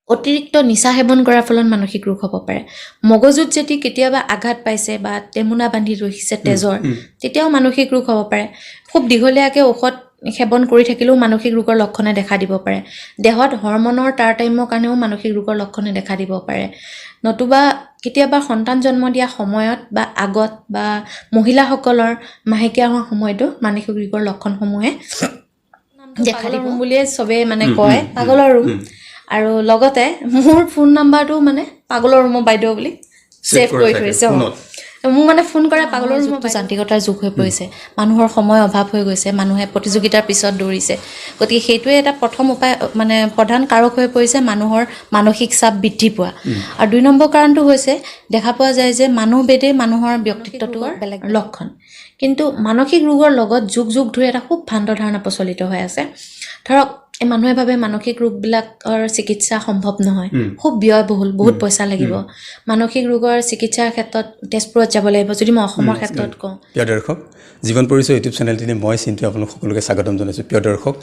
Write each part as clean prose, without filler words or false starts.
অতিৰিক্ত নিচা সেৱন কৰাৰ ফলত মানসিক ৰোগ হ'ব পাৰে মগজুত যদি কেতিয়াবা আঘাত পাইছে বা টেমুনা বান্ধি ৰখিছে তেজৰ তেতিয়াও মানসিক ৰোগ হ'ব পাৰে খুব দীঘলীয়াকৈ ঔষধ সেৱন কৰি থাকিলেও মানসিক ৰোগৰ লক্ষণে দেখা দিব পাৰে দেহত হৰমনৰ তাৰতাম্যৰ কাৰণেও মানসিক ৰোগৰ লক্ষণে দেখা দিব পাৰে নতুবা কেতিয়াবা সন্তান জন্ম দিয়া সময়ত বা আগত বা মহিলাসকলৰ মাহেকীয়া হোৱাৰ সময়তো মানসিক ৰোগৰ লক্ষণসমূহে দেখা দিব বুলিয়ে চবে মানে কয় পাগলৰ ৰোগ আৰু লগতে মোৰ ফোন নাম্বাৰটো মানে পাগলৰ ৰুমৰ বাইদেউ বুলি সেভ কৰি থৈছে মোক মানে ফোন কৰে পাগলৰ ৰুমৰ যান্ত্ৰিকতাৰ যুগ হৈ পৰিছে মানুহৰ সময় অভাৱ হৈ গৈছে মানুহে প্ৰতিযোগিতাৰ পিছত দৌৰিছে গতিকে সেইটোৱে এটা প্ৰথম উপায় মানে প্ৰধান কাৰক হৈ পৰিছে মানুহৰ মানসিক চাপ বৃদ্ধি পোৱা আৰু দুই নম্বৰ কাৰণটো হৈছে দেখা পোৱা যায় যে মানুহভেদে মানুহৰ ব্যক্তিত্বটোৰ বেলেগ লক্ষণ কিন্তু মানসিক ৰোগৰ লগত যুগ যুগ ধৰি এটা খুব ভ্ৰান্ত ধাৰণা প্ৰচলিত হৈ আছে ধৰক এই মানুহে ভাবে মানসিক ৰোগবিলাকৰ চিকিৎসা সম্ভৱ নহয় খুব ব্যয়বহুল বহুত পইচা লাগিব মানসিক ৰোগৰ চিকিৎসাৰ ক্ষেত্ৰত তেজপুৰত যাব লাগিব যদি মই অসমৰ ক্ষেত্ৰত কওঁ প্ৰিয় দৰ্শক জীৱন পৰিচয় ইউটিউব চেনেলটিতে মই চিন্তু আপোনালোক সকলোকে স্বাগতম জনাইছোঁ প্ৰিয় দৰ্শক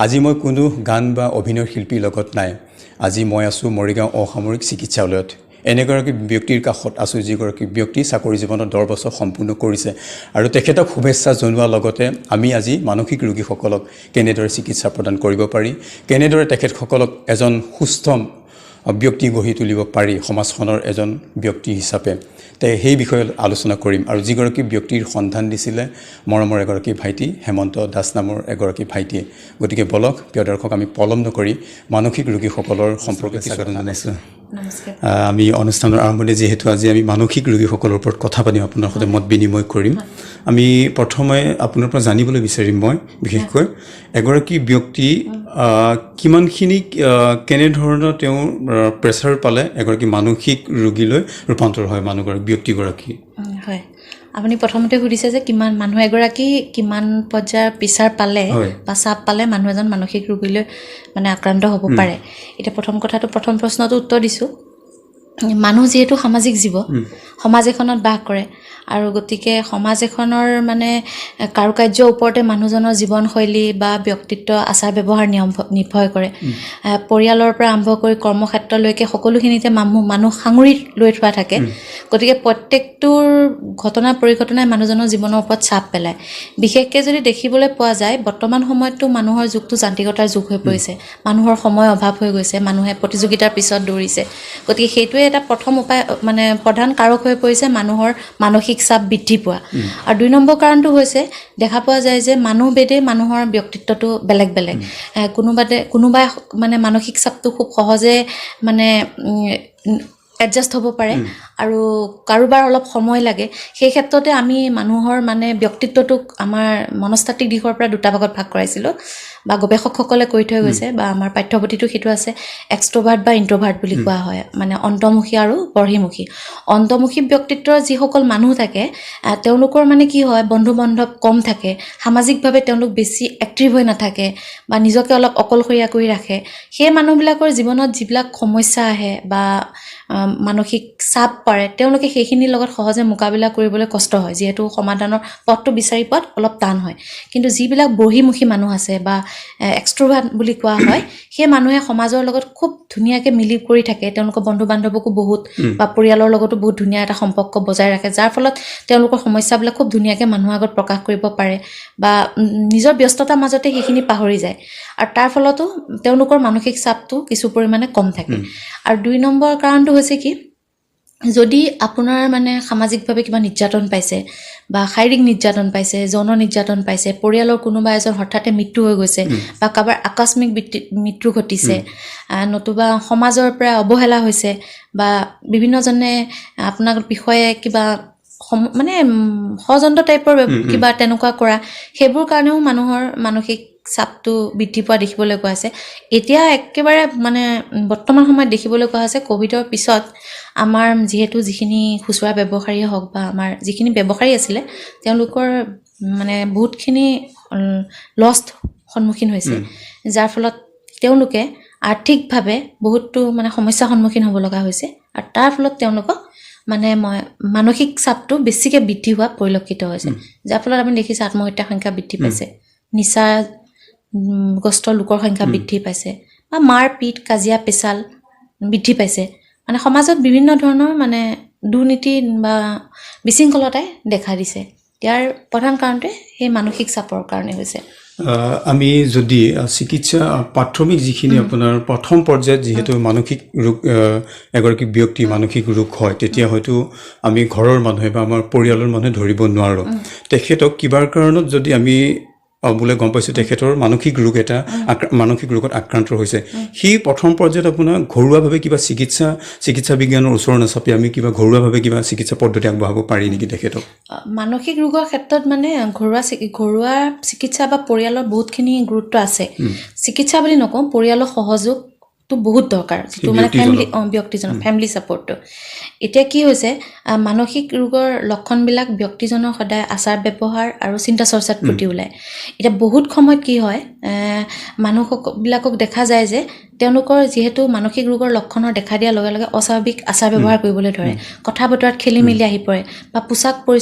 আজি মই কোনো গান বা অভিনয় শিল্পীৰ লগত নাই আজি মই আছোঁ মৰিগাঁও অসামৰিক চিকিৎসালয়ত এনেগৰাকী ব্যক্তিৰ কাষত আছোঁ যিগৰাকী ব্যক্তি চাকৰি জীৱনত 10 বছৰ সম্পূৰ্ণ কৰিছে আৰু তেখেতক শুভেচ্ছা জনোৱাৰ লগতে আমি আজি মানসিক ৰোগীসকলক কেনেদৰে চিকিৎসা প্ৰদান কৰিব পাৰি কেনেদৰে তেখেতসকলক এজন সুস্থ ব্যক্তি গঢ়ি তুলিব পাৰি সমাজখনৰ এজন ব্যক্তি হিচাপে তে সেই বিষয়ে আলোচনা কৰিম আৰু যিগৰাকী ব্যক্তিৰ সন্ধান দিছিলে মৰমৰ এগৰাকী ভাইটি হেমন্ত দাস নামৰ এগৰাকী ভাইটিয়ে গতিকে বলক প্ৰিয় দৰ্শক আমি পলম নকৰি মানসিক ৰোগীসকলৰ সম্পৰ্কে স্বাগতম জনাইছোঁ আমি অনুষ্ঠানৰ আৰম্ভণি যেহেতু আজি আমি মানসিক ৰোগীসকলৰ ওপৰত কথা পাতিম আপোনাৰ সৈতে মত বিনিময় কৰিম আমি প্ৰথমে আপোনাৰ পৰা জানিবলৈ বিচাৰিম মই বিশেষকৈ এগৰাকী ব্যক্তি কিমানখিনি কেনেধৰণৰ তেওঁ প্ৰেছাৰ পালে এগৰাকী মানসিক ৰোগীলৈ ৰূপান্তৰ হয় মানুহগৰাকী ব্যক্তিগৰাকী হয় আপুনি প্ৰথমতে সুধিছে যে কিমান মানুহ এগৰাকী কিমান পৰ্যায়ৰ প্ৰেছাৰ পালে বা চাপ পালে মানুহ এজন মানসিক ৰোগীলৈ মানে আক্ৰান্ত হ'ব পাৰে এটা প্ৰথম প্ৰশ্নটো উত্তৰ দিছোঁ মানুহ যেহেতু সামাজিক জীৱ সমাজ এখনত বাস কৰে আৰু গতিকে সমাজ এখনৰ মানে কাৰুকাৰ্যৰ ওপৰতে মানুহজনৰ জীৱনশৈলী বা ব্যক্তিত্ব আচাৰ ব্যৱহাৰ নিৰ্ভৰ কৰে পৰিয়ালৰ পৰা আৰম্ভ কৰি কৰ্মক্ষেত্ৰলৈকে সকলোখিনিতে মানুহ সাঙুৰি লৈ থোৱা থাকে গতিকে প্ৰত্যেকটোৰ ঘটনা পৰিঘটনাই মানুহজনৰ জীৱনৰ ওপৰত চাপ পেলায় বিশেষকৈ যদি দেখিবলৈ পোৱা যায় বৰ্তমান সময়ততো মানুহৰ যুগটো যান্ত্ৰিকতাৰ যুগ হৈ পৰিছে মানুহৰ সময় অভাৱ হৈ গৈছে মানুহে প্ৰতিযোগিতাৰ পিছত দৌৰিছে গতিকে সেইটোৱে এটা প্ৰথম উপায় মানে প্ৰধান কাৰক হৈ পৰিছে মানুহৰ মানসিক চাপ বৃদ্ধি পোৱা আৰু দুই নম্বৰ কাৰণটো হৈছে দেখা পোৱা যায় যে মানুহভেদে মানুহৰ ব্যক্তিত্বটো বেলেগ বেলেগ কোনোবাই মানে মানসিক চাপটো খুব সহজে মানে এডজাষ্ট হ'ব পাৰে আৰু কাৰোবাৰ অলপ সময় লাগে সেই ক্ষেত্ৰতে আমি মানুহৰ মানে ব্যক্তিত্বটোক আমাৰ মনস্তাত্ত্বিক দিশৰ পৰা দুটা ভাগত ভাগ কৰাইছিলোঁ বা গৱেষকসকলে কৈ থৈ গৈছে বা আমাৰ পাঠ্যপুথিটো সেইটো আছে এক্সট্ৰভাৰ্ট বা ইন্ট্ৰভাৰ্ট বুলি কোৱা হয় মানে অন্তৰ্মুখী আৰু বহিৰ্মুখী অন্তৰ্মুখী ব্যক্তিত্বৰ যিসকল মানুহ থাকে তেওঁলোকৰ মানে কি হয় বন্ধু বান্ধৱ কম থাকে সামাজিকভাৱে তেওঁলোক বেছি এক্টিভ হৈ নাথাকে বা নিজকে অলপ অকলশৰীয়া কৰি ৰাখে সেই মানুহবিলাকৰ জীৱনত যিবিলাক সমস্যা আহে বা মানসিক চাপ পৰে তেওঁলোকে সেইখিনিৰ লগত সহজে মোকাবিলা কৰিবলৈ কষ্ট হয় যিহেতু সমাধানৰ পথটো বিচাৰি পোৱাত অলপ টান হয় কিন্তু যিবিলাক বহিৰ্মুখী মানুহ আছে বা এক্সট্ৰভাৰ্ট বুলি কোৱা হয় সেই মানুহে সমাজৰ লগত খুব ধুনীয়াকৈ মিলি কৰি থাকে তেওঁলোকৰ বন্ধু বান্ধৱকো বহুত বা পৰিয়ালৰ লগতো বহুত ধুনীয়া এটা সম্পৰ্ক বজাই ৰাখে যাৰ ফলত তেওঁলোকৰ সমস্যাবিলাক খুব ধুনীয়াকৈ মানুহৰ আগত প্ৰকাশ কৰিব পাৰে বা নিজৰ ব্যস্ততাৰ মাজতে সেইখিনি পাহৰি যায় আৰু তাৰ ফলতো তেওঁলোকৰ মানসিক চাপটো কিছু পৰিমাণে কম থাকে আৰু দুই নম্বৰ কাৰণটো হৈছে কি যদি আপোনাৰ মানে সামাজিকভাৱে কিবা নিৰ্যাতন পাইছে বা শাৰীৰিক নিৰ্যাতন পাইছে যৌন নিৰ্যাতন পাইছে পৰিয়ালৰ কোনোবা এজন হঠাতে মৃত্যু হৈ গৈছে বা কাৰোবাৰ আকস্মিক মৃত্যু ঘটিছে নতুবা সমাজৰ পৰা অৱহেলা হৈছে বা বিভিন্নজনে আপোনাৰ বিষয়ে কিবা মানে ষড়যন্ত্ৰ টাইপৰ কিবা তেনেকুৱা কৰা সেইবোৰ কাৰণেও মানুহৰ মানসিক চাপটো বৃদ্ধি পোৱা দেখিবলৈ পোৱা আছে এতিয়া একেবাৰে মানে বৰ্তমান সময়ত দেখিবলৈ পোৱা আছে কোভিডৰ পিছত আমাৰ যিহেতু যিখিনি খুচুৰা ব্যৱসায়ী হওক বা আমাৰ যিখিনি ব্যৱসায়ী আছিলে তেওঁলোকৰ মানে বহুতখিনি লষ্ট সন্মুখীন হৈছে যাৰ ফলত তেওঁলোকে আৰ্থিকভাৱে বহুতো মানে সমস্যাৰ সন্মুখীন হ'ব লগা হৈছে আৰু তাৰ ফলত তেওঁলোকক মানে মানসিক চাপটো বেছিকৈ বৃদ্ধি হোৱা পৰিলক্ষিত হৈছে যাৰ ফলত আমি দেখিছোঁ আত্মহত্যাৰ সংখ্যা বৃদ্ধি পাইছে নিচাগ্ৰস্ত লোকৰ সংখ্যা বৃদ্ধি পাইছে বা মাৰ পিট কাজিয়া পেচাল বৃদ্ধি পাইছে মানে সমাজত বিভিন্ন ধৰণৰ মানে দুৰ্নীতি বা বিশৃংখলতাই দেখা দিছে ইয়াৰ প্ৰধান কাৰণটো সেই মানসিক চাপৰ কাৰণে হৈছে আমি যদি চিকিৎসা প্ৰাথমিক যিখিনি আপোনাৰ প্ৰথম পৰ্যায়ত যিহেতু মানসিক ৰোগ এগৰাকী ব্যক্তি মানসিক ৰোগ হয় তেতিয়া হয়তো আমি ঘৰৰ মানুহে বা আমাৰ পৰিয়ালৰ মানুহে ধৰিব নোৱাৰোঁ তেখেতক কিবাৰ কাৰণত যদি আমি বোলে গম পাইছোঁ তেখেতৰ মানসিক ৰোগ এটা মানসিক ৰোগত আক্ৰান্ত হৈছে সেই প্ৰথম পৰ্যায়ত আপোনাৰ ঘৰুৱাভাৱে কিবা চিকিৎসা বিজ্ঞানৰ ওচৰ নাচাপি আমি কিবা ঘৰুৱাভাৱে কিবা চিকিৎসা পদ্ধতি আগবঢ়াব পাৰি নেকি তেখেতক মানসিক ৰোগৰ ক্ষেত্ৰত মানে ঘৰুৱা চিকিৎসা বা পৰিয়ালৰ বহুতখিনি গুৰুত্ব আছে চিকিৎসা বুলি নকওঁ পৰিয়ালৰ সহযোগটো বহুত দৰকাৰ যিটো মানে ব্যক্তিজনৰ ফেমিলি ছাপৰ্টটো এতিয়া কি হৈছে মানসিক ৰোগৰ লক্ষণবিলাক ব্যক্তিজনৰ সদায় আচাৰ ব্যৱহাৰ আৰু চিন্তা চৰ্চাত ফুটি ওলায় এতিয়া বহুত সময়ত কি হয় মানুহবিলাকক দেখা যায় যে তেওঁলোকৰ যিহেতু মানসিক ৰোগৰ লক্ষণৰ দেখা দিয়াৰ লগে লগে অস্বাভাৱিক আচাৰ ব্যৱহাৰ কৰিবলৈ ধৰে কথা বতৰাত খেলি মেলি আহি পৰে বা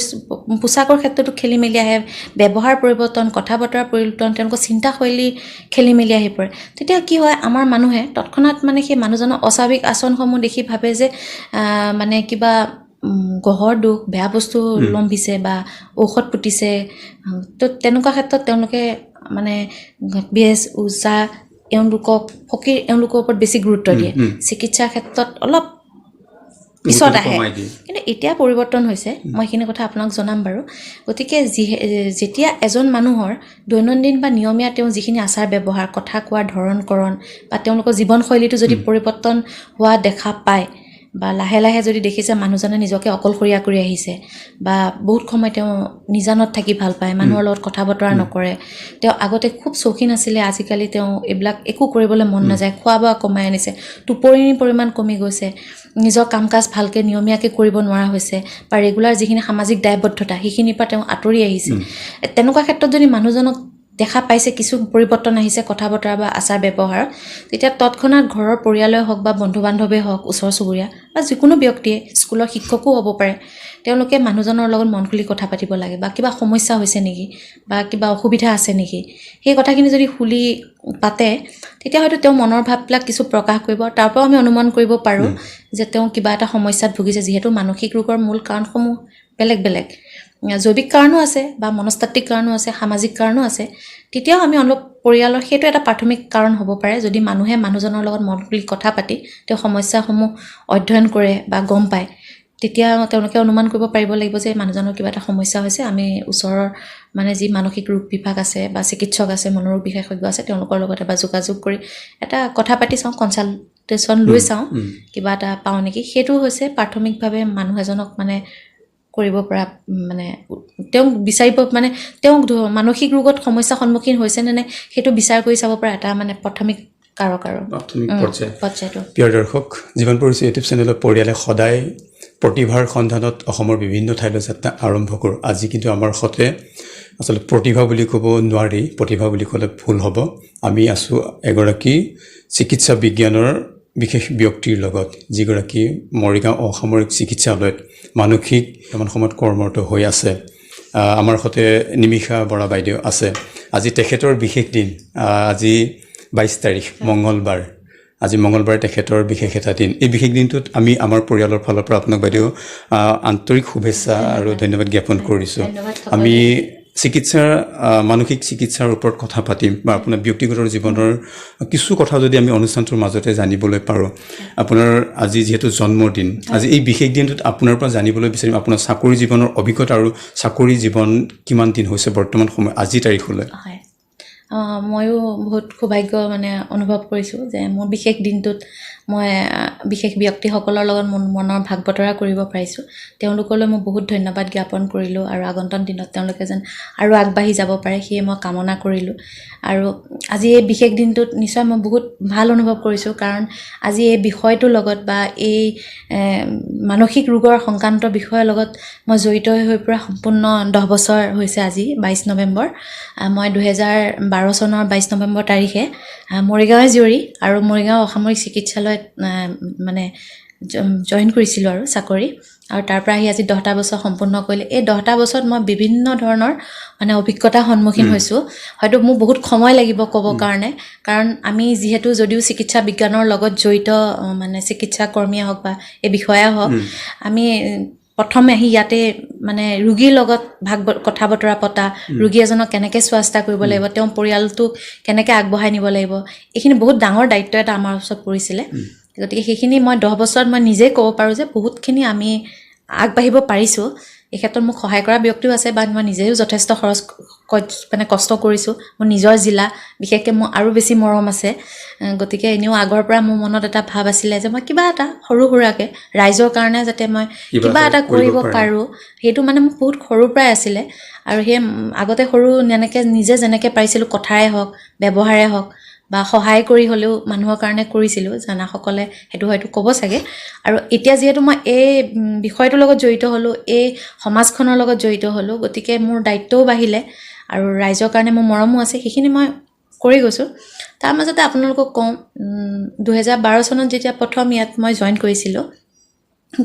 পোছাকৰ ক্ষেত্ৰতো খেলি মেলি আহে ব্যৱহাৰ পৰিৱৰ্তন কথা বতৰাৰ পৰিৱৰ্তন তেওঁলোকৰ চিন্তাশৈলী খেলি মেলি আহি পৰে তেতিয়া কি হয় আমাৰ মানুহে তৎক্ষণাত মানে সেই মানুহজনৰ অস্বাভাৱিক আচৰণসমূহ দেখি ভাবে যে মানে কিবা গহৰ দুখ বেয়া বস্তু লম্ভিছে বা ঔষধ পুতিছে তো তেনেকুৱা ক্ষেত্ৰত তেওঁলোকে মানে বেজ উজা এওঁলোকৰ ওপৰত বেছি গুৰুত্ব দিয়ে চিকিৎসাৰ ক্ষেত্ৰত অলপ পিছত আহে কিন্তু এতিয়া পৰিৱৰ্তন হৈছে মই এইখিনি কথা আপোনাক জনাম বাৰু গতিকে যেতিয়া এজন মানুহৰ দৈনন্দিন বা নিয়মীয়া তেওঁ যিখিনি আচাৰ ব্যৱহাৰ কথা কোৱাৰ ধৰণ বা তেওঁলোকৰ জীৱনশৈলীটো যদি পৰিৱৰ্তন হোৱা দেখা পায় বা লাহে লাহে যদি দেখিছে মানুহজনে নিজকে অকলশৰীয়া কৰি আহিছে বা বহুত সময় তেওঁ নিজানত থাকি ভাল পায় মানুহৰ লগত কথা বতৰা নকৰে তেওঁ আগতে খুব চৌখিন আছিলে আজিকালি তেওঁ এইবিলাক একো কৰিবলৈ মন নাযায় খোৱা বোৱা কমাই আনিছে টোপনিৰ পৰিমাণ কমি গৈছে নিজৰ কাম কাজ ভালকৈ নিয়মীয়াকৈ কৰিব নোৱাৰা হৈছে বা ৰেগুলাৰ যিখিনি সামাজিক দায়বদ্ধতা সেইখিনিৰ পৰা তেওঁ আঁতৰি আহিছে তেনেকুৱা ক্ষেত্ৰত যদি মানুহজনক দেখা পাইছে কিছু পৰিৱৰ্তন আহিছে কথা বতৰা বা আচাৰ ব্যৱহাৰত তেতিয়া তৎক্ষণাত ঘৰৰ পৰিয়ালেই হওক বা বন্ধু বান্ধৱেই হওক ওচৰ চুবুৰীয়া বা যিকোনো ব্যক্তিয়ে স্কুলৰ শিক্ষকো হ'ব পাৰে তেওঁলোকে মানুহজনৰ লগত মন খুলি কথা পাতিব লাগে বা কিবা সমস্যা হৈছে নেকি বা কিবা অসুবিধা আছে নেকি সেই কথাখিনি যদি খুলি পাতে তেতিয়া হয়তো তেওঁ মনৰ ভাৱবিলাক কিছু প্ৰকাশ কৰিব তাৰ পৰাও আমি অনুমান কৰিব পাৰোঁ যে তেওঁ কিবা এটা সমস্যাত ভুগিছে যিহেতু মানসিক ৰোগৰ মূল কাৰণসমূহ বেলেগ বেলেগ জৈৱিক কাৰণো আছে বা মনস্তাত্ত্বিক কাৰণো আছে সামাজিক কাৰণো আছে তেতিয়াও আমি অলপ পৰিয়ালৰ সেইটো এটা প্ৰাথমিক কাৰণ হ'ব পাৰে যদি মানুহে মানুহজনৰ লগত মন খুলি কথা পাতি তেওঁ সমস্যাসমূহ অধ্যয়ন কৰে বা গম পায় তেতিয়া তেওঁলোকে অনুমান কৰিব পাৰিব লাগিব যে মানুহজনৰ কিবা এটা সমস্যা হৈছে আমি ওচৰৰ মানে যি মানসিক ৰোগ বিভাগ আছে বা চিকিৎসক আছে মনোৰোগ বিশেষজ্ঞ আছে তেওঁলোকৰ লগত এবাৰ যোগাযোগ কৰি এটা কথা পাতি চাওঁ কনচাল্টেশ্যন লৈ চাওঁ কিবা এটা পাওঁ নেকি সেইটো হৈছে প্ৰাথমিকভাৱে মানুহ এজনক মানে কৰিব পৰা মানে তেওঁ বিচাৰিব মানে তেওঁ মানসিক ৰোগত সমস্যা সন্মুখীন হৈছে নে নাই সেইটো বিচাৰ কৰি চাব পৰা এটা মানে প্ৰাথমিক কাৰক আৰু প্ৰাথমিক পৰ্যায়টো প্ৰিয় দৰ্শক জীৱন পৰিচয় ইউটিউব চেনেলত পৰিয়ালে সদায় প্ৰতিভাৰ সন্ধানত অসমৰ বিভিন্ন ঠাইলৈ যাত্ৰা আৰম্ভ কৰোঁ আজি কিন্তু আমাৰ সতে আচলতে প্ৰতিভা বুলি ক'ব নোৱাৰি প্ৰতিভা বুলি ক'লে ভুল হ'ব আমি আছোঁ এগৰাকী চিকিৎসা বিজ্ঞানৰ বিশেষ ব্যক্তিৰ লগত যিগৰাকী মৰিগাঁও অসামৰিক চিকিৎসালয়ত মানসিক এমান সময়ত কৰ্মৰত হৈ আছে আমাৰ সতে NimishaBora বাইদেউ আছে আজি তেখেতৰ বিশেষ দিন আজি 22 তাৰিখ মঙ্গলবাৰ আজি মঙ্গলবাৰে তেখেতৰ বিশেষ এটা দিন এই বিশেষ দিনটোত আমি আমাৰ পৰিয়ালৰ ফালৰ পৰা আপোনাক বাইদেউ আন্তৰিক শুভেচ্ছা আৰু ধন্যবাদ জ্ঞাপন কৰিছোঁ আমি মানসিক চিকিৎসাৰ ওপৰত কথা পাতিম বা আপোনাৰ ব্যক্তিগত জীৱনৰ কিছু কথা যদি আমি অনুষ্ঠানটোৰ মাজতে জানিবলৈ পাৰোঁ আপোনাৰ আজি যিহেতু জন্মদিন আজি এই বিশেষ দিনটোত আপোনাৰ পৰা জানিবলৈ বিচাৰিম আপোনাৰ চাকৰি জীৱনৰ অভিজ্ঞতা আৰু চাকৰি জীৱন কিমান দিন হৈছে বৰ্তমান সময় আজি তাৰিখলৈ হয় ময়ো বহুত সৌভাগ্য মানে অনুভৱ কৰিছোঁ যে মোৰ বিশেষ দিনটোত মই বিশেষ ব্যক্তিসকলৰ লগত মনৰ ভাগ বতৰা কৰিব পাৰিছোঁ তেওঁলোকলৈ মই বহুত ধন্যবাদ জ্ঞাপন কৰিলোঁ আৰু আগন্তুক দিনত তেওঁলোকে যেন আৰু আগবাঢ়ি যাব পাৰে সেয়ে মই কামনা কৰিলোঁ আৰু আজি এই বিশেষ দিনটোত নিশ্চয় মই বহুত ভাল অনুভৱ কৰিছোঁ কাৰণ আজি এই বিষয়টোৰ লগত বা এই মানসিক ৰোগৰ সংক্ৰান্ত বিষয়ৰ লগত মই জড়িত হৈ পৰা সম্পূৰ্ণ 10 বছৰ হৈছে আজি 22 নৱেম্বৰ মই 2012 চনৰ 22 নৱেম্বৰ তাৰিখে মৰিগাঁৱৰ জীয়ৰী আৰু মৰিগাঁও অসামৰিক চিকিৎসালয়ত মানে জইন কৰিছিলোঁ আৰু চাকৰি আৰু তাৰ পৰা আহি আজি 10টা বছৰ সম্পূৰ্ণ কৰিলে এই 10টা বছৰত মই বিভিন্ন ধৰণৰ মানে অভিজ্ঞতাৰ সন্মুখীন হৈছোঁ হয়তো মোৰ বহুত সময় লাগিব ক'ব কাৰণে কাৰণ আমি যিহেতু যদিও চিকিৎসা বিজ্ঞানৰ লগত জড়িত মানে চিকিৎসা কৰ্মীয়ে হওক বা এই বিষয়া হওক আমি প্ৰথমে আহি ইয়াতে মানে ৰোগীৰ লগত কথা বতৰা পতা ৰোগী এজনক কেনেকৈ চোৱা-চিতা কৰিব লাগিব তেওঁ পৰিয়ালটোক কেনেকৈ আগবঢ়াই নিব লাগিব এইখিনি বহুত ডাঙৰ দায়িত্ব এটা আমাৰ ওচৰত পৰিছিলে গতিকে সেইখিনি মই 10 বছৰত মই নিজেই ক'ব পাৰোঁ যে বহুতখিনি আমি আগবাঢ়িব পাৰিছোঁ এই ক্ষেত্ৰত মোক সহায় কৰা ব্যক্তিও আছে বা মই নিজেও যথেষ্ট মানে কষ্ট কৰিছোঁ মোৰ নিজৰ জিলা বিশেষকৈ মোৰ আৰু বেছি মৰম আছে গতিকে এনেও আগৰ পৰা মোৰ মনত এটা ভাৱ আছিলে যে মই কিবা এটা সৰু সুৰাকৈ ৰাইজৰ কাৰণে যাতে মই কিবা এটা কৰিব পাৰোঁ সেইটো মানে মোক বহুত সৰুৰ পৰাই আছিলে আৰু সেই আগতে সৰু এনেকৈ নিজে যেনেকৈ পাৰিছিলোঁ কথাৰে হওক ব্যৱহাৰে হওক বা সহায় কৰি হ'লেও মানুহৰ কাৰণে কৰিছিলোঁ জানাসকলে সেইটো হয়তো ক'ব চাগে আৰু এতিয়া যিহেতু মই এই বিষয়টোৰ লগত জড়িত হ'লোঁ এই সমাজখনৰ লগত জড়িত হ'লোঁ গতিকে মোৰ দায়িত্বও বাঢ়িলে আৰু ৰাইজৰ কাৰণে মোৰ মৰমো আছে সেইখিনি মই কৰি গৈছোঁ তাৰ মাজতে আপোনালোকক কওঁ 2012 চনত যেতিয়া প্ৰথম ইয়াত মই জইন কৰিছিলোঁ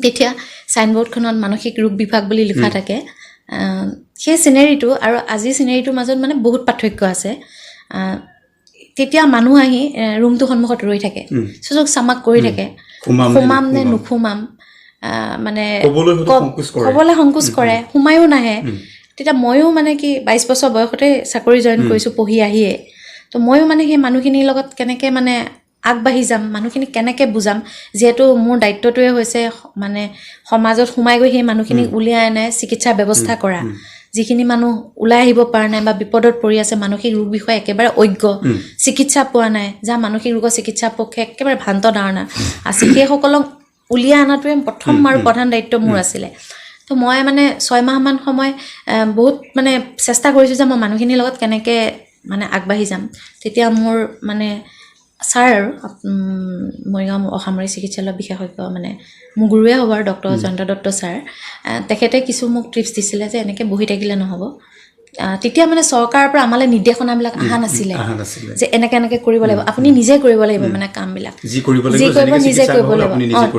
তেতিয়া চাইনবৰ্ডখনত মানসিক ৰোগ বিভাগ বুলি লিখা থাকে সেই চিনেৰীটো আৰু আজিৰ চিনেৰীটোৰ মাজত মানে বহুত পাৰ্থক্য আছে তেতিয়া মানুহ আহি ৰুমটো সন্মুখত ৰৈ থাকে সুযোগ চামাক কৰি থাকে সোমাম নে নুসুমাম মানে ক'বলৈ সংকোচ কৰে সোমায়ো নাহে তেতিয়া ময়ো মানে কি 22 বছৰ বয়সতে চাকৰি জইন কৰিছোঁ পঢ়ি আহিয়ে তো ময়ো মানে সেই মানুহখিনিৰ লগত কেনেকৈ মানে আগবাঢ়ি যাম মানুহখিনিক কেনেকৈ বুজাম যিহেতু মোৰ দায়িত্বটোৱে হৈছে মানে সমাজত সোমাই গৈ সেই মানুহখিনিক উলিয়াই আনে চিকিৎসাৰ ব্যৱস্থা কৰা যিখিনি মানুহ ওলাই আহিব পৰা নাই বা বিপদত পৰি আছে মানসিক ৰোগ বিষয়ে একেবাৰে অজ্ঞ চিকিৎসা পোৱা নাই যাৰ মানসিক ৰোগৰ চিকিৎসা পক্ষে একেবাৰে ভ্ৰান্ত ধাৰণা আছে সেইসকলক উলিয়াই অনাটোৱে প্ৰথম আৰু প্ৰধান দায়িত্ব মোৰ আছিলে তো মই মানে 6 মাহমান সময় বহুত মানে চেষ্টা কৰিছোঁ যে মই মানুহখিনিৰ লগত কেনেকৈ মানে আগবাঢ়ি যাম তেতিয়া মোৰ মানে ছাৰ আৰু মৰিগাঁও অসামৰিক চিকিৎসালয় বিশেষজ্ঞ মানে মোৰ গুৰুৱে হ'ব আৰু ডক্টৰ জয়ন্ত দত্ত ছাৰ তেখেতে কিছু মোক টিপছ দিছিলে যে এনেকৈ বহি থাকিলে নহ'ব তেতিয়া মানে চৰকাৰৰ পৰা আমালৈ নিৰ্দেশনাবিলাক অহা নাছিলে যে এনেকৈ কৰিব লাগিব আপুনি নিজে কৰিব লাগিব মানে কামবিলাক যি কৰিব নিজে কৰিব লাগিব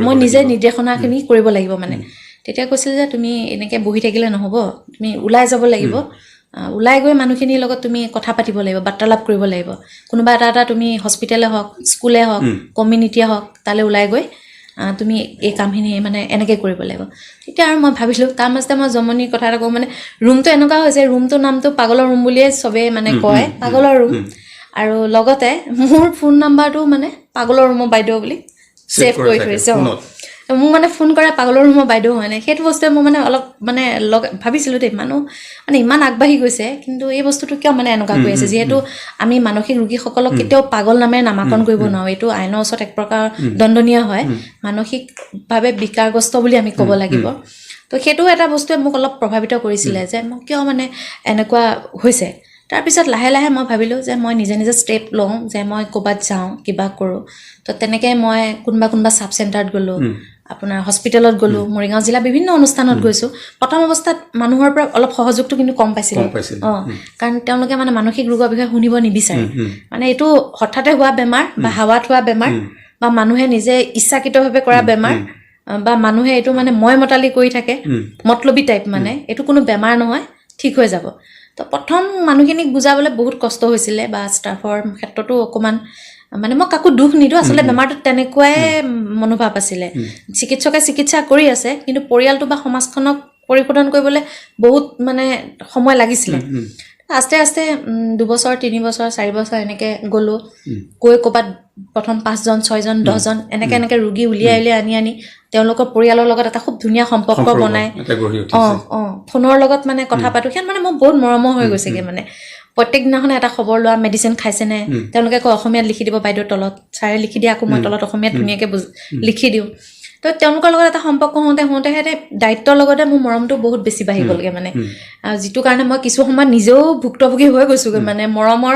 মই নিজে নিৰ্দেশনাখিনি কৰিব লাগিব মানে তেতিয়া কৈছিল যে তুমি এনেকৈ বহি থাকিলে নহ'ব তুমি ওলাই যাব লাগিব ওলাই গৈ মানুহখিনিৰ লগত তুমি কথা পাতিব লাগিব বাৰ্তালাপ কৰিব লাগিব কোনোবা এটা তুমি হস্পিটেলে হওক স্কুলে হওক কমিউনিটিয়ে হওক তালৈ ওলাই গৈ তুমি এই কামখিনি মানে এনেকৈ কৰিব লাগিব তেতিয়া আৰু মই ভাবিলোঁ তাৰ মাজতে মই জমনিৰ কথা এটা কওঁ মানে ৰুমটো এনেকুৱা হৈছে ৰুমটোৰ নামটো পাগলৰ ৰুম বুলিয়ে চবেই মানে কয় পাগলৰ ৰুম আৰু লগতে মোৰ ফোন নাম্বাৰটো মানে পাগলৰ ৰুমৰ বাইদেউ বুলি ছেভ কৰি থৈছে মোক মানে ফোন কৰে পাগলৰ ৰুমৰ বাইদেউ হয় নাই সেইটো বস্তুৱে মই মানে অলপ মানে ভাবিছিলোঁ দেই মানুহ মানে ইমান আগবাঢ়ি গৈছে কিন্তু এই বস্তুটো কিয় মানে এনেকুৱা কৰি আছে যিহেতু আমি মানসিক ৰোগীসকলক কেতিয়াও পাগল নামেৰে নামাকৰণ কৰিব নোৱাৰোঁ এইটো আইনৰ ওচৰত এক প্ৰকাৰ দণ্ডনীয় হয় মানসিকভাৱে বিকাৰগ্ৰস্ত বুলি আমি ক'ব লাগিব তো সেইটো এটা বস্তুৱে মোক অলপ প্ৰভাৱিত কৰিছিলে যে মোক কিয় মানে এনেকুৱা হৈছে তাৰপিছত লাহে লাহে মই ভাবিলোঁ যে মই নিজে নিজে ষ্টেপ লওঁ যে মই ক'ৰবাত যাওঁ কিবা কৰোঁ তো তেনেকৈ মই কোনোবা ছাব চেণ্টাৰত গ'লোঁ আপোনাৰ হস্পিটেলত গ'লোঁ মৰিগাঁও জিলা বিভিন্ন অনুষ্ঠানত গৈছোঁ প্ৰথম অৱস্থাত মানুহৰ পৰা অলপ সহযোগটো কিন্তু কম পাইছিলোঁ কাৰণ তেওঁলোকে মানে মানসিক ৰোগৰ বিষয়ে শুনিব নিবিচাৰে মানে এইটো হঠাতে হোৱা বেমাৰ বা হাৱাত হোৱা বেমাৰ বা মানুহে নিজে ইচ্ছাকৃতভাৱে কৰা বেমাৰ বা মানুহে এইটো মানে মই মতালি কৰি থাকে মতলবী টাইপ মানে এইটো কোনো বেমাৰ নহয় ঠিক হৈ যাব তো প্ৰথম মানুহখিনিক বুজাবলৈ বহুত কষ্ট হৈছিলে বা ষ্টাফৰ ক্ষেত্ৰতো অকণমান মানে মই কাকো দুখ নিদিওঁ আচলতে বেমাৰটো তেনেকুৱাই মনোভাৱ আছিলে চিকিৎসকে চিকিৎসা কৰি আছে কিন্তু পৰিয়ালটো বা সমাজখনক পৰিশোধন কৰিবলৈ বহুত মানে সময় লাগিছিলে আস্তে আস্তে 2 বছৰ 3 বছৰ 4 বছৰ এনেকৈ গ'লোঁ গৈ ক'ৰবাত প্ৰথম 5 জন 6 জন 10 জন এনেকৈ ৰোগী উলিয়াই আনি তেওঁলোকৰ পৰিয়ালৰ লগত এটা খুব ধুনীয়া সম্পৰ্ক বনাই ফোনৰ লগত মানে কথা পাতোঁ সিহঁত মানে মোৰ বহুত মৰমৰ হৈ গৈছেগৈ মানে প্ৰত্যেক দিনাখনে এটা খবৰ লোৱা মেডিচিন খাইছেনে তেওঁলোকে কয় অসমীয়াত লিখি দিব বাইদেউ তলত ছাৰে লিখি দিয়ে আকৌ মই তলত অসমীয়াত ধুনীয়াকৈ লিখি দিওঁ তো তেওঁলোকৰ লগত এটা সম্পৰ্ক হওঁতে সিহঁতে দায়িত্বৰ লগতে মোৰ মৰমটো বহুত বেছি বাঢ়ি গ'লগৈ মানে যিটো কাৰণে মই কিছু সময়ত নিজেও ভুক্তভোগী হৈ গৈছোঁগৈ মানে মৰমৰ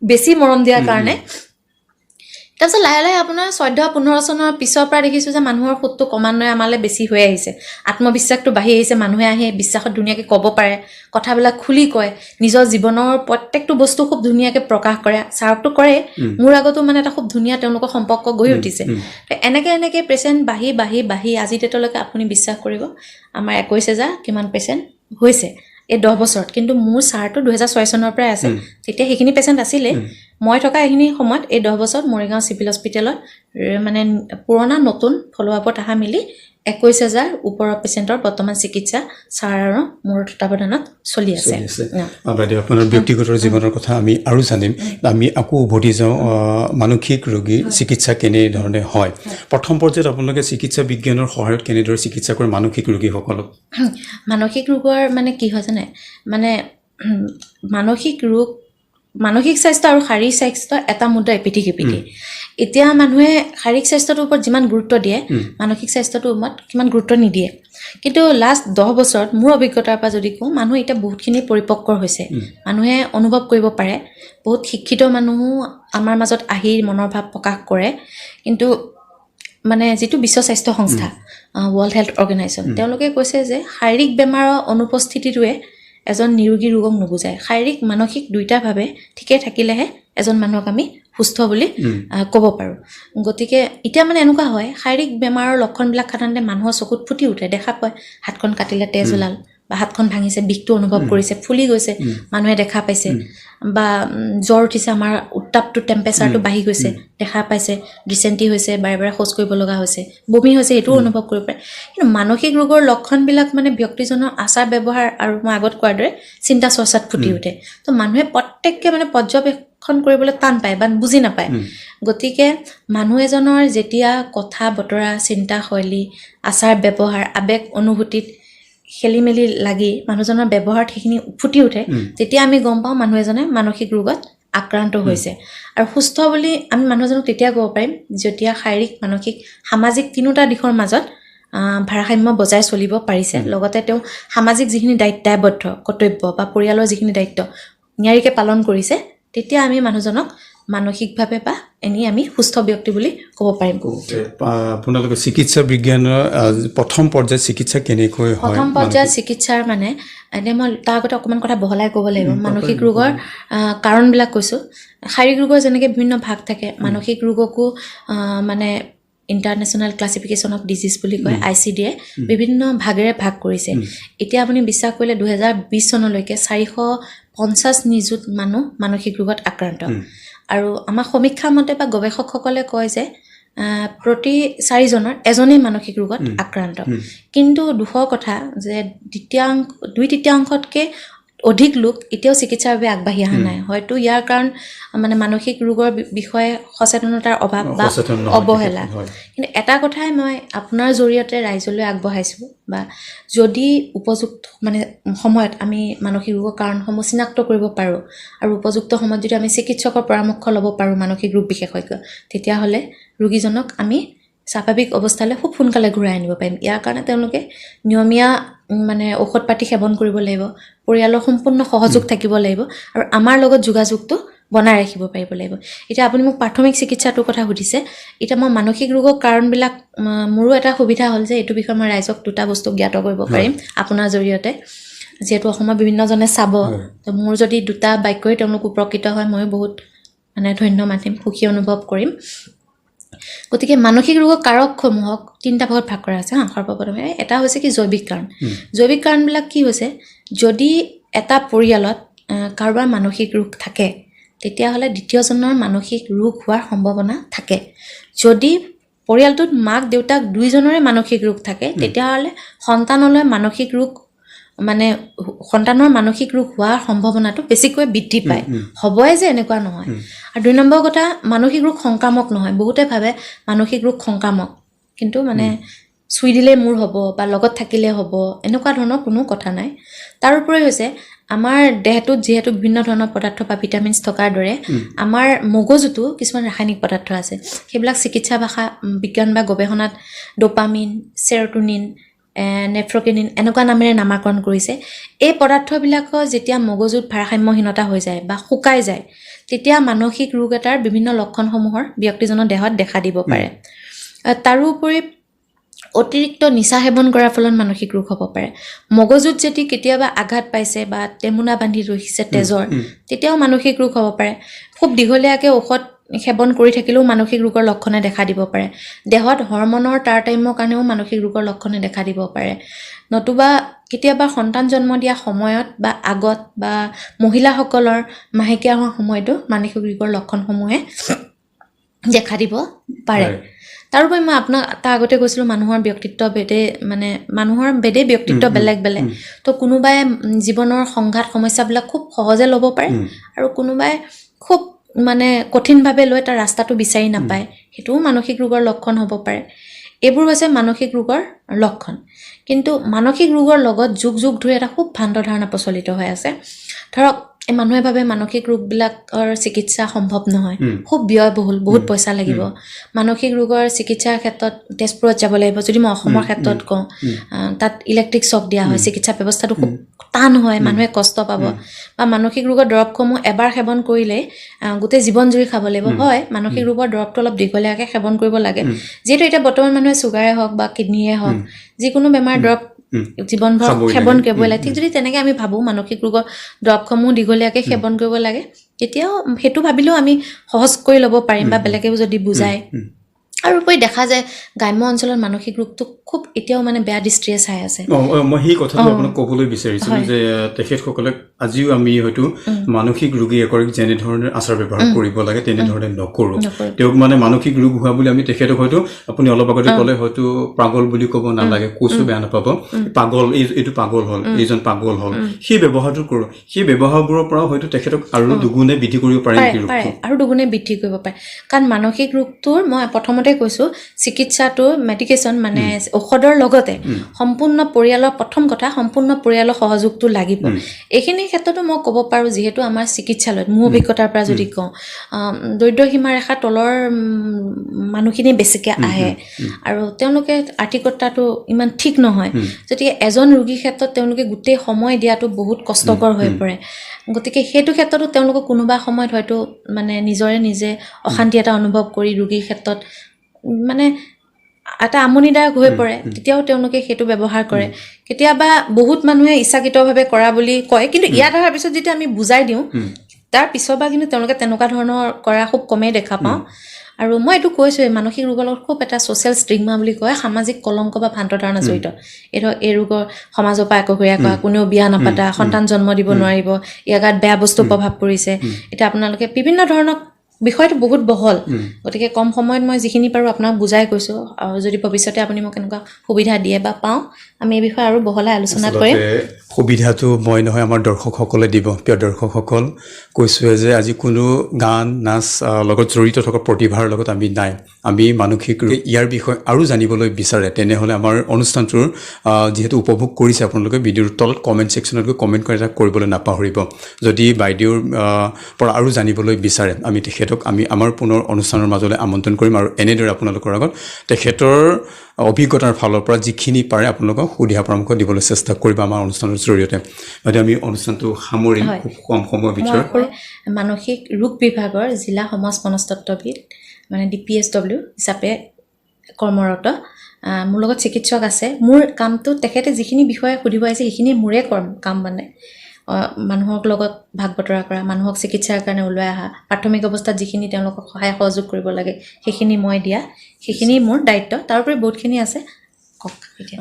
বেছি মৰম দিয়াৰ কাৰণে তাৰপিছত লাহে লাহে আপোনাৰ 14-15 চনৰ পিছৰ পৰা দেখিছোঁ যে মানুহৰ সুতটো ক্ৰমান্বয়ে আমালৈ বেছি হৈ আহিছে, আত্মবিশ্বাসটো বাঢ়ি আহিছে, মানুহে আহি বিশ্বাসত ধুনীয়াকৈ ক'ব পাৰে, কথাবিলাক খুলি কয়, নিজৰ জীৱনৰ প্ৰত্যেকটো বস্তু খুব ধুনীয়াকৈ প্ৰকাশ কৰে, ছাৰকটো কৰে, মোৰ আগতো মানে এটা খুব ধুনীয়া তেওঁলোকৰ সম্পৰ্ক গঢ়ি উঠিছে। এনেকৈ পেচেণ্ট বাঢ়ি আজি ডেটলৈকে আপুনি বিশ্বাস কৰিব আমাৰ 21,000 কিমান পেচেণ্ট হৈছে এই 10 বছৰত। কিন্তু মোৰ ছাৰটো 2006 চনৰ পৰাই আছে, তেতিয়া সেইখিনি পেচেণ্ট আছিলে। মই থকা এইখিনি সময়ত এই 10 বছৰত মৰিগাঁও চিভিল হস্পিটেলত মানে পুৰণা নতুন ফলোআপত অহা মিলি 21,000 ওপৰৰ পেচেণ্টৰ বৰ্তমান চিকিৎসা ছাৰ আৰু মোৰ তত্বাৱধানত চলি আছে। বাইদেউ আপোনাৰ ব্যক্তিগত জীৱনৰ কথা আমি আৰু জানিম, আমি আকৌ উভতি যাওঁ মানসিক ৰোগীৰ চিকিৎসা কেনেধৰণে হয়। প্ৰথম পৰ্যায়ত আপোনালোকে চিকিৎসা বিজ্ঞানৰ সহায়ত কেনেদৰে চিকিৎসা কৰে মানসিক ৰোগীসকলক? মানসিক ৰোগৰ মানে কি হয় জানে, মানে মানসিক স্বাস্থ্য আৰু শাৰীৰিক স্বাস্থ্য এটা মুদ্ৰা এপিঠি সিপিঠি। এতিয়া মানুহে শাৰীৰিক স্বাস্থ্যটোৰ ওপৰত যিমান গুৰুত্ব দিয়ে, মানসিক স্বাস্থ্যটোৰ ওপৰত কিমান গুৰুত্ব নিদিয়ে। কিন্তু লাষ্ট 10 বছৰত মোৰ অভিজ্ঞতাৰ পৰা যদি কওঁ, মানুহ এতিয়া বহুতখিনি পৰিপক্ক হৈছে, মানুহে অনুভৱ কৰিব পাৰে, বহুত শিক্ষিত মানুহো আমাৰ মাজত আহি মনৰ ভাৱ প্ৰকাশ কৰে। কিন্তু মানে যিটো বিশ্ব স্বাস্থ্য সংস্থা ৱৰ্ল্ড হেল্থ অৰ্গেনাইজেশ্যন, তেওঁলোকে কৈছে যে শাৰীৰিক বেমাৰৰ অনুপস্থিতিটোৱে এজন নিৰোগী ৰোগক নুবুজায়। শাৰীৰিক মানসিক দুইটাভাৱে ঠিকে থাকিলেহে এজন মানুহক আমি সুস্থ বুলি ক'ব পাৰোঁ। গতিকে এতিয়া মানে এনেকুৱা হয়, শাৰীৰিক বেমাৰৰ লক্ষণবিলাক সাধাৰণতে মানুহৰ চকুত ফুটি উঠে, দেখা পায়, হাতখন কাটিলে তেজ ওলাল, বা হাতখন ভাঙিছে, বিষটো অনুভৱ কৰিছে, ফুলি গৈছে, মানুহে দেখা পাইছে, বা জ্বৰ উঠিছে, আমাৰ উত্তাপটো টেম্পাৰেচাৰটো বাঢ়ি গৈছে, দেখা পাইছে, ডিচেণ্ট্ৰি হৈছে, বাৰে বাৰে শৌচ কৰিব লগা হৈছে, বমি হৈছে, এইটোও অনুভৱ কৰিব পাৰে। কিন্তু মানসিক ৰোগৰ লক্ষণবিলাক মানে ব্যক্তিজনৰ আচাৰ ব্যৱহাৰ আৰু মই আগত কোৱাৰ দৰে চিন্তা চৰ্চাত ফুটি উঠে। তো মানুহে প্ৰত্যেককে মানে পৰ্যবেক্ষণ কৰিবলৈ টান পায় বা বুজি নাপায়। গতিকে মানুহ এজনৰ যেতিয়া কথা বতৰা, চিন্তা শৈলী, আচাৰ ব্যৱহাৰ, আৱেগ অনুভূতিত খেলি মেলি লাগি মানুহজনৰ ব্যৱহাৰত সেইখিনি ফুটি উঠে, তেতিয়া আমি গম পাওঁ মানুহ এজনে মানসিক ৰোগত আক্ৰান্ত হৈছে। আৰু সুস্থ বুলি আমি মানুহজনক তেতিয়া ক'ব পাৰিম যেতিয়া শাৰীৰিক, মানসিক, সামাজিক তিনিটা দিশৰ মাজত ভাৰসাম্য বজাই চলিব পাৰিছে, লগতে তেওঁ সামাজিক যিখিনি দায়বদ্ধ কৰ্তব্য বা পৰিয়ালৰ যিখিনি দায়িত্ব নিয়াৰিকৈ পালন কৰিছে, তেতিয়া আমি মানুহজনক মানসিকভাৱে বা এনেই আমি সুস্থ ব্যক্তি বুলি ক'ব পাৰিম। আপোনালোকে চিকিৎসা বিজ্ঞানৰ প্ৰথম পৰ্যায়ত চিকিৎসা কেনেকৈ হয়? প্ৰথম পৰ্যায়ত চিকিৎসাৰ মানে এতিয়া মই তাৰ আগতে অকণমান কথা বহলাই ক'ব লাগিব। মানসিক ৰোগৰ কাৰণবিলাক কৈছোঁ। শাৰীৰিক ৰোগৰ যেনেকৈ বিভিন্ন ভাগ থাকে, মানসিক ৰোগকো মানে ইণ্টাৰনেশ্যনেল ক্লাছিফিকেশ্যন অফ ডিজিজ বুলি কয়, ICD-য়ে বিভিন্ন ভাগেৰে ভাগ কৰিছে। এতিয়া আপুনি বিশ্বাস কৰিলে 2020 চনলৈকে 450 নিযুত মানুহ মানসিক ৰোগত আক্ৰান্ত। আৰু আমাৰ সমীক্ষা মতে বা গৱেষকসকলে কয় যে প্ৰতি 4জনৰ এজনেই মানসিক ৰোগত আক্ৰান্ত। কিন্তু দুখৰ কথা যে 2/3তকৈ অধিক লোক এতিয়াও চিকিৎসাৰ বাবে আগবাঢ়ি অহা নাই। হয়তো ইয়াৰ কাৰণ মানে মানসিক ৰোগৰ বিষয়ে সচেতনতাৰ অভাৱ বা অৱহেলা। কিন্তু এটা কথাই মই আপোনাৰ জৰিয়তে ৰাইজলৈ আগবঢ়াইছোঁ, বা যদি উপযুক্ত মানে সময়ত আমি মানসিক ৰোগৰ কাৰণসমূহ চিনাক্ত কৰিব পাৰোঁ আৰু উপযুক্ত সময়ত যদি আমি চিকিৎসকৰ পৰামৰ্শ ল'ব পাৰোঁ মানসিক ৰোগ বিশেষজ্ঞ, তেতিয়াহ'লে ৰোগীজনক আমি স্বাভাৱিক অৱস্থালৈ খুব সোনকালে ঘূৰাই আনিব পাৰিম। ইয়াৰ কাৰণে তেওঁলোকে নিয়মীয়া মানে ঔষধ পাতি সেৱন কৰিব লাগিব, পৰিয়ালৰ সম্পূৰ্ণ সহযোগ থাকিব লাগিব, আৰু আমাৰ লগত যোগাযোগটো বনাই ৰাখিব পাৰিব লাগিব। এতিয়া আপুনি মোক প্ৰাথমিক চিকিৎসাটোৰ কথা সুধিছে। এতিয়া মই মানসিক ৰোগৰ কাৰণবিলাক, মোৰো এটা সুবিধা হ'ল যে এইটো বিষয়ে মই ৰাইজক দুটা বস্তু জ্ঞাত কৰিব পাৰিম আপোনাৰ জৰিয়তে, যিহেতু অসমৰ বিভিন্নজনে চাব। তো মোৰ যদি দুটা বাক্যই তেওঁলোক উপকৃত হয়, ময়ো বহুত মানে ধন্য মানিম, সুখী অনুভৱ কৰিম। গতিকে মানসিক ৰোগৰ কাৰকসমূহক 3টা ভাগত ভাগ কৰা আছে। সৰ্বপ্ৰথমে এটা হৈছে কি জৈৱিক কাৰণ। জৈৱিক কাৰণবিলাক কি হৈছে, যদি এটা পৰিয়ালত কাৰোবাৰ মানসিক ৰোগ থাকে, তেতিয়াহ'লে দ্বিতীয়জনৰ মানসিক ৰোগ হোৱাৰ সম্ভাৱনা থাকে। যদি পৰিয়ালটোত মাক দেউতাক দুইজনৰে মানসিক ৰোগ থাকে, তেতিয়াহ'লে সন্তানৰ মানসিক ৰোগ হোৱাৰ সম্ভাৱনাটো বেছিকৈ বৃদ্ধি পায়। হ'বই যে এনেকুৱা নহয়। আৰু 2 নম্বৰ কথা, মানসিক ৰোগ সংক্ৰামক নহয়। বহুতে ভাবে মানসিক ৰোগ সংক্ৰামক, কিন্তু মানে চুই দিলে মোৰ হ'ব বা লগত থাকিলে হ'ব, এনেকুৱা ধৰণৰ কোনো কথা নাই। তাৰোপৰি হৈছে আমাৰ দেহটোত যিহেতু বিভিন্ন ধৰণৰ পদাৰ্থ বা ভিটামিনছ থকাৰ দৰে আমাৰ মগজুতো কিছুমান ৰাসায়নিক পদাৰ্থ আছে। সেইবিলাক চিকিৎসা ভাষা বিজ্ঞান বা গৱেষণাত ডোপামিন, চেৰ'টোনিন, নেফ্ৰকিনিন এনেকুৱা নামেৰে নামাকৰণ কৰিছে এই পদাৰ্থবিলাকৰ যেতিয়া মগজুত ভাৰসাম্যহীনতা হৈ যায় বা শুকাই যায় তেতিয়া মানসিক ৰোগ এটাৰ বিভিন্ন লক্ষণসমূহৰ ব্যক্তিজনৰ দেহত দেখা দিব পাৰে তাৰোপৰি অতিৰিক্ত নিচা সেৱন কৰাৰ ফলত মানসিক ৰোগ হ'ব পাৰে মগজুত যদি কেতিয়াবা আঘাত পাইছে বা টেমুনা বান্ধি ৰখিছে তেজৰ তেতিয়াও মানসিক ৰোগ হ'ব পাৰে খুব দীঘলীয়াকৈ ঔষধ সেৱন কৰি থাকিলেও মানসিক ৰোগৰ লক্ষণে দেখা দিব পাৰে দেহত হৰমনৰ তাৰতম্যৰ কাৰণেও মানসিক ৰোগৰ লক্ষণে দেখা দিব পাৰে নতুবা কেতিয়াবা সন্তান জন্ম দিয়া সময়ত বা আগত বা মহিলাসকলৰ মাহেকীয়া হোৱাৰ সময়তো মানসিক ৰোগৰ লক্ষণসমূহে দেখা দিব পাৰে তাৰোপৰি মই আপোনাক তাৰ আগতে কৈছিলোঁ মানুহৰ ব্যক্তিত্ব ভেদে মানে মানুহৰ ভেদে ব্যক্তিত্ব বেলেগ বেলেগ তো কোনোবাই জীৱনৰ সংঘাত সমস্যাবিলাক খুব সহজে ল'ব পাৰে আৰু কোনোবাই খুব মানে কঠিনভাৱে লৈ তাৰ ৰাস্তাটো বিচাৰি নাপায় সেইটোও মানসিক ৰোগৰ লক্ষণ হ'ব পাৰে এইবোৰ হৈছে মানসিক ৰোগৰ লক্ষণ কিন্তু মানসিক ৰোগৰ লগত যুগ যুগ ধৰি এটা খুব ভ্ৰান্ত ধাৰণা প্ৰচলিত হৈ আছে ধৰক এই মানুহে ভাবে মানসিক ৰোগবিলাকৰ চিকিৎসা সম্ভৱ নহয় খুব ব্যয়বহুল বহুত পইচা লাগিব মানসিক ৰোগৰ চিকিৎসাৰ ক্ষেত্ৰত তেজপুৰত যাব লাগিব যদি মই অসমৰ ক্ষেত্ৰত কওঁ তাত ইলেক্ট্ৰিক শ্বক দিয়া হয় চিকিৎসা ব্যৱস্থাটো খুব টান হয় মানুহে কষ্ট পাব বা মানসিক ৰোগৰ দৰৱসমূহ এবাৰ সেৱন কৰিলে গোটেই জীৱন জুৰি খাব লাগিব হয় মানসিক ৰোগৰ দৰৱটো অলপ দীঘলীয়াকৈ সেৱন কৰিব লাগে যিহেতু এতিয়া বৰ্তমান মানুহে চুগাৰে হওক বা কিডনীয়ে হওক যিকোনো বেমাৰ দৰৱ জীৱনভৰ সেৱন কৰিব লাগে ঠিক যদি তেনেকৈ আমি ভাবোঁ মানসিক ৰোগৰ দৰৱসমূহ দীঘলীয়াকৈ সেৱন কৰিব লাগে তেতিয়াও সেইটো ভাবিলেও আমি সহজ কৰি ল'ব পাৰিম বা বেলেগেও যদি বুজায় আৰু উপৰি দেখা যায় গ্ৰাম্য অঞ্চলত মানসিক ৰোগটো খুব এতিয়াও মানে বেয়া দৃষ্টিৰে চাই আছে মই সেই কথাটো আপোনাক ক'বলৈ বিচাৰিছিলোঁ যে তেখেতসকলক আজিও আমি হয়তো মানসিক ৰোগী এগৰাকীক যেনেধৰণে আচাৰ ব্যৱহাৰ কৰিব লাগে তেনেধৰণে নকৰোঁ তেওঁক মানে মানসিক ৰোগ হোৱা বুলি আমি তেখেতক হয়তো আপুনি অলপ আগতে ক'লে হয়তো পাগল বুলি ক'ব নালাগে কৈছোঁ বেয়া নাপাব পাগল এইটো পাগল হ'ল এইজন পাগল হ'ল সেই ব্যৱহাৰটো কৰোঁ সেই ব্যৱহাৰবোৰৰ পৰাও হয়তো তেখেতক আৰু দুগুণে বৃদ্ধি কৰিব পাৰে আৰু দুগুণে বৃদ্ধি কৰিব পাৰে কাৰণ মানসিক ৰোগটোৰ মই প্ৰথমতে কৈছোঁ চিকিৎসাটো মেডিকেশ্যন মানে ঔষধৰ লগতে সম্পূৰ্ণ পৰিয়ালৰ প্ৰথম কথা সম্পূৰ্ণ পৰিয়ালৰ সহযোগটো লাগিব এইখিনি ক্ষেত্ৰতো মই ক'ব পাৰোঁ যিহেতু আমাৰ চিকিৎসালয়ত মোৰ অভিজ্ঞতাৰ পৰা যদি কওঁ দৰিদ্ৰ সীমাৰেখাৰ তলৰ মানুহখিনি বেছিকৈ আহে আৰু তেওঁলোকে আৰ্থিকতাটো ইমান ঠিক নহয় গতিকে এজন ৰোগীৰ ক্ষেত্ৰত তেওঁলোকে গোটেই সময় দিয়াটো বহুত কষ্টকৰ হৈ পৰে গতিকে সেইটো ক্ষেত্ৰতো তেওঁলোকক কোনোবা সময়ত হয়তো মানে নিজৰে নিজে অশান্তি এটা অনুভৱ কৰি ৰোগীৰ ক্ষেত্ৰত মানে এটা আমনিদায়ক হৈ পৰে তেতিয়াও তেওঁলোকে সেইটো ব্যৱহাৰ কৰে কেতিয়াবা বহুত মানুহে ইচ্ছাকৃতভাৱে কৰা বুলি কয় কিন্তু ইয়াত অহাৰ পিছত যেতিয়া আমি বুজাই দিওঁ তাৰ পিছৰ পৰা কিন্তু তেওঁলোকে তেনেকুৱা ধৰণৰ কৰা খুব কমেই দেখা পাওঁ আৰু মই এইটো কৈছোঁৱেই মানসিক ৰোগৰ লগত খুব এটা ছ'চিয়েল ষ্টিগমা বুলি কয় সামাজিক কলংক বা ভ্ৰান্ত ধাৰণা জড়িত এই ৰোগৰ সমাজৰ পৰা একঘৰীয়া কৰা কোনেও বিয়া নাপাতা সন্তান জন্ম দিব নোৱাৰিব ইয়াৰ গাত বেয়া বস্তু প্ৰভাৱ পৰিছে এতিয়া আপোনালোকে বিভিন্ন ধৰণৰ বিষয়টো বহুত বহল গতিকে কম সময়ত মই যিখিনি পাৰোঁ আপোনাক বুজাই কৈছোঁ আৰু যদি ভৱিষ্যতে আপুনি মোক এনেকুৱা সুবিধা দিয়ে বা পাওঁ আমি এই বিষয়ে আৰু বহলাই আলোচনা কৰিম সুবিধাটো মই নহয় আমাৰ দৰ্শকসকলে দিব প্ৰিয় দৰ্শকসকল কৈছোঁৱে যে আজি কোনো গান নাচ লগত জড়িত থকা প্ৰতিভাৰ লগত আমি নাই আমি মানসিক ইয়াৰ বিষয়ে আৰু জানিবলৈ বিচাৰে তেনেহ'লে আমাৰ অনুষ্ঠানটোৰ যিহেতু উপভোগ কৰিছে আপোনালোকে ভিডিঅ'ৰ তলত কমেণ্ট ছেকশ্যনত গৈ কমেণ্ট কৰি এটা কৰিবলৈ নাপাহৰিব যদি বাইদেউৰ পৰা আৰু জানিবলৈ বিচাৰে আমি তেখেতক আমাৰ পুনৰ অনুষ্ঠানৰ মাজলৈ আমন্ত্ৰণ কৰিম আৰু এনেদৰে আপোনালোকৰ আগত তেখেতৰ অভিজ্ঞতাৰ ফালৰ পৰা যিখিনি পাৰে আপোনালোকক সুবিধা পৰামৰ্শ দিবলৈ চেষ্টা কৰিব আমাৰ অনুষ্ঠানৰ জৰিয়তে বাইদেউ আমি অনুষ্ঠানটো সামৰিম খুব কম সময়ৰ ভিতৰত মানসিক ৰোগ বিভাগৰ জিলা সমাজ মনস্তত্ববিদ মানে DPSW হিচাপে কৰ্মৰত মোৰ লগত চিকিৎসক আছে মোৰ কামটো তেখেতে যিখিনি বিষয়ে সুধিব আহিছে সেইখিনি মোৰে কাম মানে মানুহক লগত ভাগ বতৰা কৰা মানুহক চিকিৎসাৰ কাৰণে ওলাই অহা প্ৰাথমিক অৱস্থাত যিখিনি তেওঁলোকক সহায় সহযোগ কৰিব লাগে সেইখিনি মই দিয়া সেইখিনি মোৰ দায়িত্ব তাৰোপৰি বহুতখিনি আছে কওক এতিয়া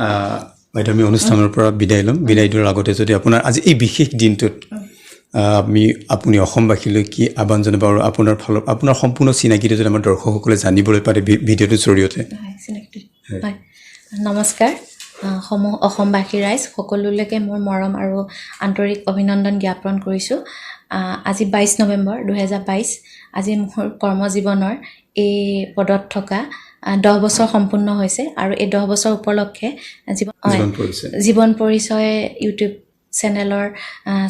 বাইদেউ আমি অনুষ্ঠানৰ পৰা বিদায় ল'ম বিদায় দিয়াৰ আগতে যদি আপোনাৰ আজি এই বিশেষ দিনটোত আপুনি অসমবাসীলৈ কি আহ্বান জনাব আৰু আপোনাৰ সম্পূৰ্ণ চিনাকিটো যদি আমাৰ দৰ্শকসকলে জানিবলৈ পাৰে ভিডিঅ'টোৰ জৰিয়তে হয় নমস্কাৰ অসমবাসী ৰাইজ সকলোলৈকে মোৰ মৰম আৰু আন্তৰিক অভিনন্দন জ্ঞাপন কৰিছোঁ আজি 22 নৱেম্বৰ 2022 আজি মোৰ কৰ্মজীৱনৰ এই পদত থকা 10 বছৰ সম্পূৰ্ণ হৈছে আৰু এই 10 বছৰ উপলক্ষে জীৱন পৰিচয় ইউটিউব চেনেলৰ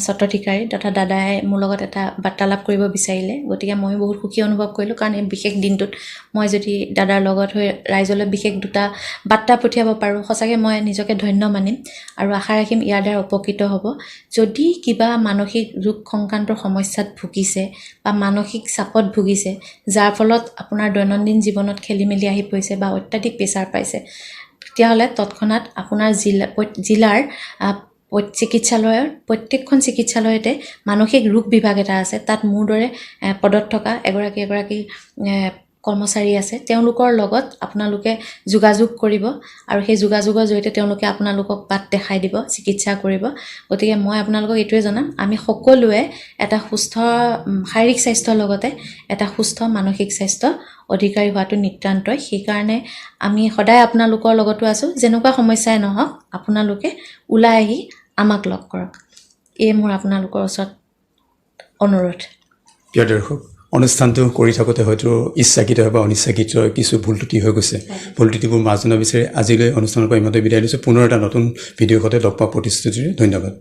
স্বত্বাধিকাৰী তথা দাদাই মোৰ লগত এটা বাৰ্তালাপ কৰিব বিচাৰিলে গতিকে মই বহুত সুখী অনুভৱ কৰিলোঁ কাৰণ এই বিশেষ দিনটোত মই যদি দাদাৰ লগত হৈ ৰাইজলৈ বিশেষ দুটা বাৰ্তা পঠিয়াব পাৰোঁ সঁচাকৈ মই নিজকে ধন্য মানিম আৰু আশা ৰাখিম ইয়াৰ দ্বাৰা উপকৃত হ'ব যদি কিবা মানসিক ৰোগ সংক্ৰান্তৰ সমস্যাত ভুগিছে বা মানসিক চাপত ভুগিছে যাৰ ফলত আপোনাৰ দৈনন্দিন জীৱনত খেলিমেলি আহি পৰিছে বা অত্যাধিক প্ৰেছাৰ পাইছে তেতিয়াহ'লে তৎক্ষণাত আপোনাৰ জিলাৰ চিকিৎসালয়ৰ প্ৰত্যেকখন চিকিৎসালয়তে মানসিক ৰোগ বিভাগ এটা আছে তাত মোৰ দৰে পদত থকা এগৰাকী কৰ্মচাৰী আছে তেওঁলোকৰ লগত আপোনালোকে যোগাযোগ কৰিব আৰু সেই যোগাযোগৰ জৰিয়তে তেওঁলোকে আপোনালোকক বাট দেখাই দিব চিকিৎসা কৰিব গতিকে মই আপোনালোকক এইটোৱে জনাম আমি সকলোৱে এটা সুস্থ শাৰীৰিক স্বাস্থ্যৰ লগতে এটা সুস্থ মানসিক স্বাস্থ্য অধিকাৰী হোৱাটো নিতান্তই সেইকাৰণে আমি সদায় আপোনালোকৰ লগতো আছোঁ যেনেকুৱা সমস্যাই নহওক আপোনালোকে ওলাই আহি আমাক লগ কৰক এই মোৰ আপোনালোকৰ ওচৰত অনুৰোধ প্ৰিয় দৰ্শক অনুষ্ঠানটো কৰি থাকোঁতে হয়তো ইচ্ছাকৃত বা অনিচ্ছাকৃত কিছু ভুল ত্ৰুটি হৈ গৈছে ভুল ত্ৰুটিবোৰ মাজনা বিচাৰি আজিলৈ অনুষ্ঠানৰ পৰা ইমানতে বিদায় লৈছোঁ পুনৰ এটা নতুন ভিডিঅ'ৰ সৈতে লগ পোৱা প্ৰতিশ্ৰুতিৰে ধন্যবাদ